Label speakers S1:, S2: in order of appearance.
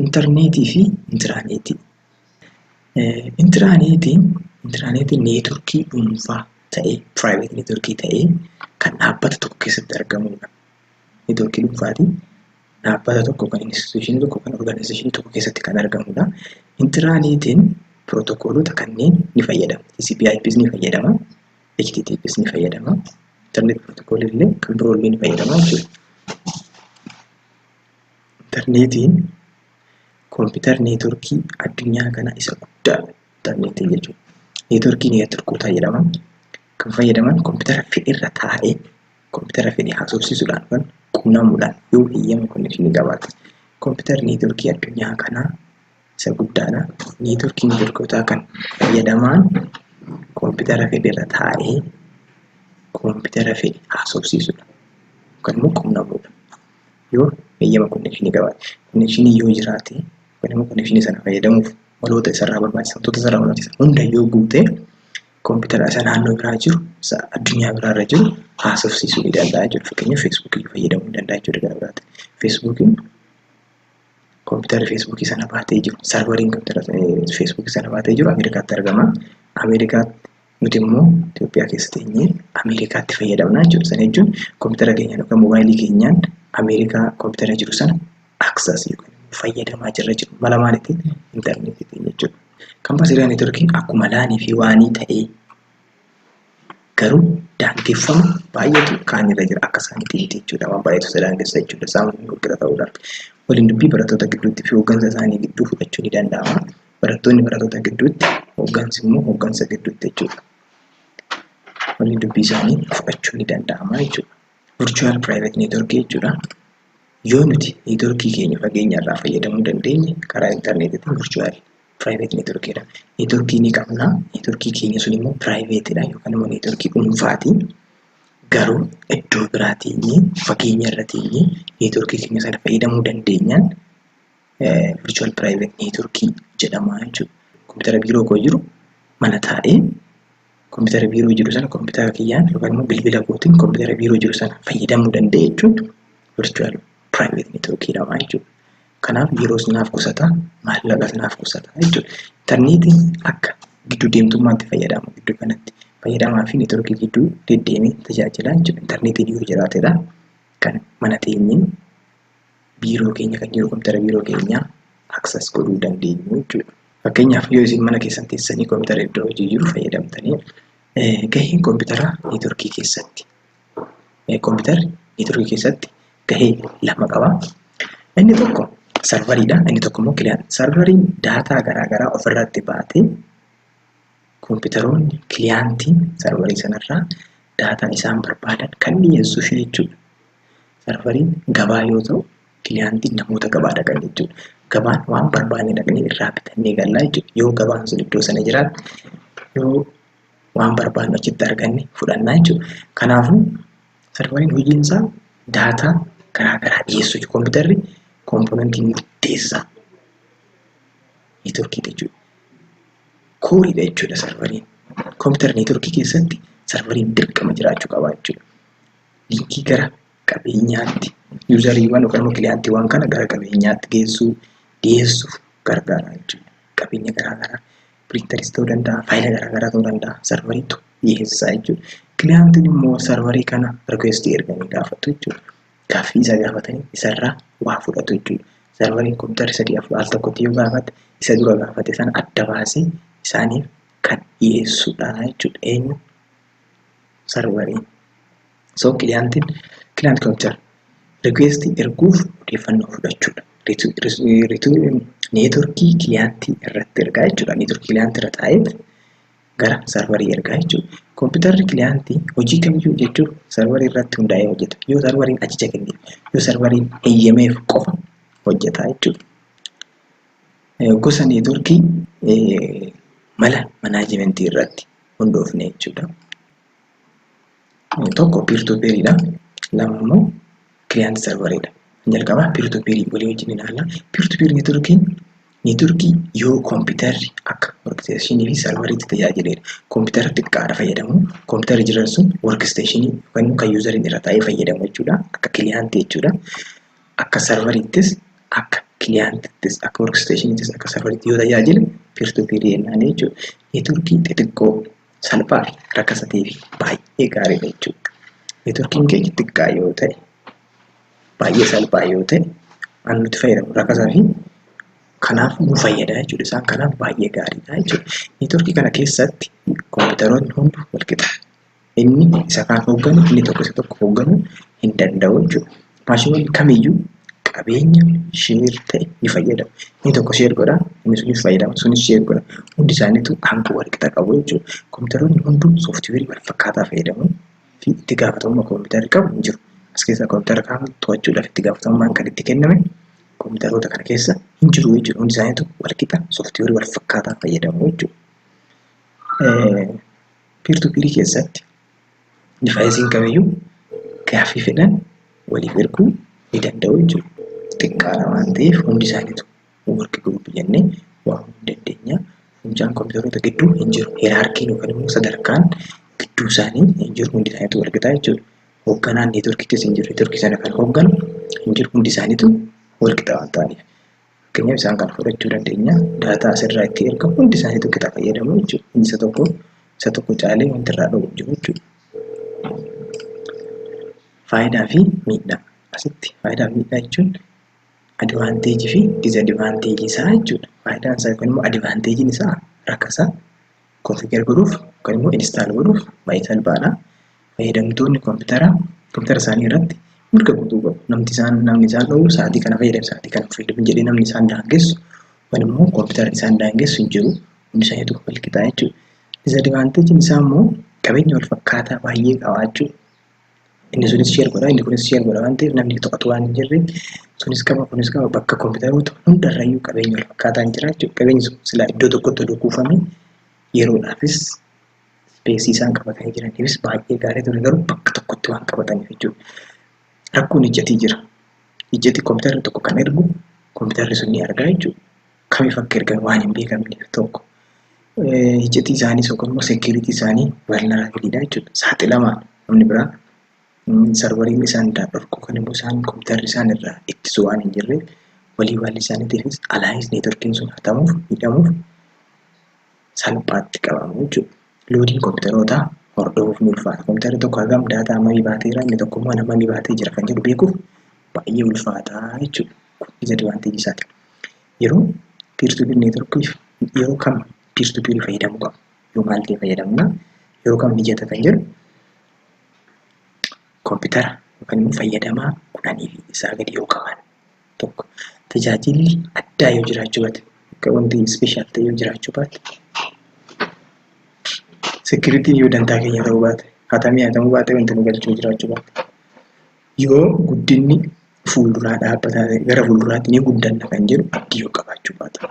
S1: Intarneetii fi intiraaneetii. Intiraaneetiin neetworkii dhuunfaa ta'ee, private neetworkii ta'ee kan dhaabbata tokko keessatti argamudha. Neetworkii dhuunfaatiin dhaabbata tokko kan instituushinii tokko kan organizationii tokko keessatti kan argamudha. Intiraaneetiin pirootokoolota kanneen ni fayyadama. TCP/IPs ni fayyadama. HTTPs ni fayyadama. Internet protocol illee kan biroo illee ni fayyadama jechuudha. Intarneetiin kompiitara neetworkii addunyaa kana isa guddaadha. Intarneetiin jechuudha. Neetworkii neetworkoota jedhama. Kan fayyadaman kompiitara fedhe irra taa'ee kompiitara fedhe haasofsiisuudhaan kan quunnamuudhaan yoo eeyyama konnekshinii qabaate. Kompiitara neetworkii addunyaa kanaa isa guddaadha. Neetworkii neetworkoota kan fayyadaman kompiitara fedhe irra taa'ee kompiitara fedhe haasofsiisuudhaan kan immoo quunnamuudha. Yoo eeyyama konnekshinii qabaate. Konnekshinii yoo jiraate kan immoo konnekshinii sana fayyadamuuf maloota isarraa barbaachisan wantoota isarraa barbaachisan hunda yoo guute kompiitara isa naannoo biraa jiru isa addunyaa biraarra jiru haasofsiisuu ni danda'a jechuudha. Fakkeenyaaf feesbuukii fayyadamuu ni danda'a jechuudha gara biraatti. Feesbuukiin kompiitara feesbuukii sana baatee jiru sarvariin kompiitara feesbuukii sana baatee jiru Ameerikaatti argama. Ameerikaatti nuti immoo Itoophiyaa keessa teenyee Ameerikaatti fayyadamna jechuudha. Sana jechuun kompiitara keenyaan yookaan moobaayilii keenyaan Ameerikaa kompiitara jiru sana access yookaan fayyadamaa jirra jiru. Mala maaliitiin intarneetiin jechuudha. Kaampaasiidhaan neetworkiin akkuma laanii fi waanii ta'ee garuu daangeffama baay'eetu kaan irra jira akka isaaniitti jechuudha. Waan baay'eetu isa daangessa jechuudha. Isaan walqixa ta'uudhaan waliin dubbii barattoota gidduutti fi hooggansa isaanii gidduu fudhachuu ni danda'ama. Barattoonni barattoota gidduutti hooggansi immoo hooggansa gidduutti jechuudha. Waliin dubbii isaanii fudhachuu ni danda'ama jechuudha. Virtual private network jechuudha. Yoo nuti neetworkii keenya fageenya irraa fayyadamuu dandeenye karaa intarneetiitiin virtual private network jedhama. Neetworkii ni qabna. Neetworkii keenya sun immoo privateedha yookaan immoo neetworkii dhuunfaati. Garuu iddoo biraa teenyee fageenya irra teenyee neetworkii keenya sana fayyadamuu dandeenyaan virtual private network jedhama jechuudha. Kompiitara biiroo koo jiru mana taa'ee kompiitara biiroo jiru sana kompiitara kiyyaan yookaan immoo bilbila kootiin kompiitara biiroo jiru sana fayyadamuu danda'e jechuun virtual private network jedhama jechuudha. Kanaaf yeroos naaf qusata, maallaqas naaf qusata jechuudha. Intarneetiin akka gidduu deemtummaatti fayyadama. Gidduu kanatti fayyadamaa fi neetworkii gidduu deddeemee tajaajila jechuudha. Intarneetiin yoo jiraatedha kan mana teenyee biiroo keenya kan jiru kompiitara biiroo keenyaa access godhuu dandeenyu jechuudha. Fakkeenyaaf yoo isin mana keessan teessanii kompiitara iddoo hojii jiru fayyadamtanii gaheen kompiitara neetworkii keessatti kompiitarri neetworkii keessatti gahee lama qaba. Inni tokko sarvariidha. Inni tokko immoo kiliyaan. Sarvariin daataa garaagaraa ofirratti baatee kompiitaroonni kiliyaantiin sarvarii sanarraa daataa isaan barbaadan kan dhiyeessuuf jechuudha. Sarvariin gabaa yoo ta'u kiliyaantiin namoota gabaa dhaqan jechuudha. Gabaan waan barbaanne dhaqnee irraa bitannee gallaa jechuudha. Yoo gabaan sun iddoo sana jiraate yoo waan barbaanne achitti arganne fudhannaa jechuudha. Kanaafuu sarvariin hojiin isaa daataa garaagaraa dhiyeessuu kompiitarri komponentii murteessaa neetworkii jechuudha. Kooriidha jechuudha sarvariin. Kompiitara neetworkii keessatti sarvariin dirqama jiraachuu qaba jechuudha. Linkii gara qabeenyaatti yuuzariiwwan yookaan immoo kiliyaantiiwwan kana gara qabeenyaatti geessuu dhiyeessuuf gargaara jechuudha. Qabeenya garaagaraa piriintaris ta'uu danda'a, faayila garaagaraa ta'uu danda'a sarvariitu dhiyeessaa jechuudha. Kiliyaantiin immoo sarvarii kana riikweestii erganii gaafatu jechuudha. Gaaffii isa gaafatanii isarraa waa fudhatu jechuudha. Sarvariin kompiitara sadii afur al tokkotti yoo gaafate isa dura gaafate sana adda baasee isaaniif kan dhiyeessudha jechuudha. Eenyu sarvariin. So kiliyaantiin kompiitara riikweestii erguuf odeeffannoo fudhachuudha. Neetworkii kiliyaantii irratti ergaa jechuudha. Neetworkii kiliyaantii irra taa'ee gara sarvarii ergaa jechuudha. Kompiitarri kiliyaantii hojii kamiyyuu jechuun sarvarii irratti hundaa'ee hojjeta. Yoo sarvariin ajaja kenneef, yoo sarvariin eeyyameef qofa hojjeta jechuudha. Gosa neetworkii mala manaajimentii irratti hundoofne jechuudha. Tokko peer-to-peeridha. Lama immoo kiliyaantii sarvariidha. Jalqabaa peer-to-peerii walii wajjin ilaalla. Peer-to-peer neetworkii yoo kompiitarri akka workstationii fi sarvariitti tajaajiledha. Kompiitara xiqqaadha fayyadamu. Kompiitarri jiran sun workstationii yookaan kan yuuzariin irra taa'ee fayyadamu jechuudha. Akka kiliyaantii jechuudha. Akka sarvariittis akka kiliyaantittis akka workstationittis akka sarvariitti yoo tajaajile peer-to-peer jennaan jechuudha. Neetworkii xixiqqoo salphaa fi rakkasa ta'ee fi baay'ee gaariidha jechuudha. Neetworkiin keenya xiqqaa yoo ta'e baay'ee salphaa yoo ta'e waan nuti fayyadamu rakkasaa fi kanaaf nu fayyada jechuudha. Isaan kanaaf baay'ee gaariidha jechuudha. Neetworkii kana keessatti kompiitaroonni hundi wal qixa. Inni isa kaan hoogganu inni tokko isa tokko hoogganuu hin danda'u jechuudha. Maashinoonni kamiyyuu qabeenya sheer ta'e ni fayyadamu. Inni tokko sheer godha, inni sunis fayyadama, sunis sheer godha. Hundi isaaniitu hanga wal qixa qabu jechuudha. Kompiitaroonni hunduu sooftiweerii wal fakkaataa fayyadamuu fi itti gaafatamummaa kompiitarii qabu hin jiru. As keessaa kompiitara kaan to'achuudhaaf itti gaafatamummaan kan itti kenname kompiitaroota kana keessa hin jiru jechuudha. Hundi isaaniitu wal qixa sooftiweerii wal fakkaataa fayyadamu jechuudha. Peer-to-peer keessatti divaayisiin kamiyyuu gaaffii fedhan waliif erguu ni danda'u jechuudha. Xiqqaadha waan ta'eef hundi isaaniitu work group jennee waamuu dandeenya. Fuuncaan kompiitaroota gidduu hin jiru. Hierarkiin yookaan immoo sadarkaan gidduu isaanii hin jiru. Hundi isaaniitu wal qixa jechuudha. Hoogganaan neetworkii keessa hin jiru. Neetworkii sana kan hoogganu hin jiru. Hundi isaaniitu wal qixa waan ta'aniif. Fakkeenyaaf isaan kana fudhachuu dandeenya. Daataa asirraa itti ergamu hundi isaaniitu qixa fayyadamu jechuudha. Inni isa tokko caalee wanti irraa dhowwu jiru jechuudha. Faayidaa fi miidhaa. Asitti faayidaa fi miidhaa jechuun advaanteejii fi disadvaanteejii isaa jechuudha. Faayidaan isaa yookaan immoo advaanteejiin isaa rakkasaa konfigar godhuuf yookaan immoo instaal godhuuf baay'ee salphaadha. Fayyadamtoonni kompiitara isaanii irratti mirga guutuu qabu. Namni isaan dhowwu sa'aatii kana fayyadamu sa'aatii kana fayyadamu jedhee namni isaan daangessu yookaan immoo kompiitara isaan daangessu hin jiru. Hundi isaaniitu wal qixa jechuudha. Disadvaanteejiin isaa immoo qabeenya wal fakkaataa baay'ee qabaachuu. Inni sunis sheer godha, inni kunis sheer godha waan ta'eef namni to'atu waan hin jirreef sunis qaba kunis qaba bakka kompiitaroota hundarrayyuu qabeenya wal fakkaataa hin jira jechuudha. Qabeenyi sun silaa iddoo tokkotti odoo kuufamee yeroodhaafis ispeesii isaan qabatanii jiraniifis baay'ee gaarii ture garuu bakka tokkotti waan qabataniif jechuudha. Rakkoon ijjatii jira. Ijjati kompiitarri tokko kan ergu kompiitarri sun ni argaa jechuudha. Kamiif akka ergan waan hin beekamneef tokko. Ijjati isaaniis yookaan immoo seekiriitii isaanii vulnerabilidha jechuudha. Saaxilamaa namni biraa sarvariin isaan dhorku kan immoo isaan kompiitarri isaan irraa ittisu waan hin jirreef walii isaaniitiifis alaayis neetworkiin sun hatamuuf miidhamuuf salphaatti qabamu jechuudha. Loodiin kompiitarootaa hordofuuf ni ulfaata. Kompiitarri tokko hagam daataa hammamii baateera inni tokko immoo hammamii baatee jira kan jedhu beekuuf baay'ee ulfaataa jechuudha. Kun disadvaanteejii isaati. Yeroo peer-to-peer neetworkiif yeroo kam peer-to-peer fayyadamuu qaba? Yoo maal ta'e fayyadamna? Yeroo kam mijata kan jedhu kompiitara yookaan immoo fayyadamaa 10 fi isaa gadi yoo qaban tokko tajaajilli addaa yoo jiraachuu baate akka wanti ispeeshaal ta'e yoo jiraachuu baate seekiriitiin yoo dantaa keenya ta'uu baate hatamuu baate wanti nu galchuu jiraachuu baate yoo guddinni fuulduraa dhaabbataa gara fuulduraatti ni guddanna kan jedhu abdii yoo qabaachuu baate.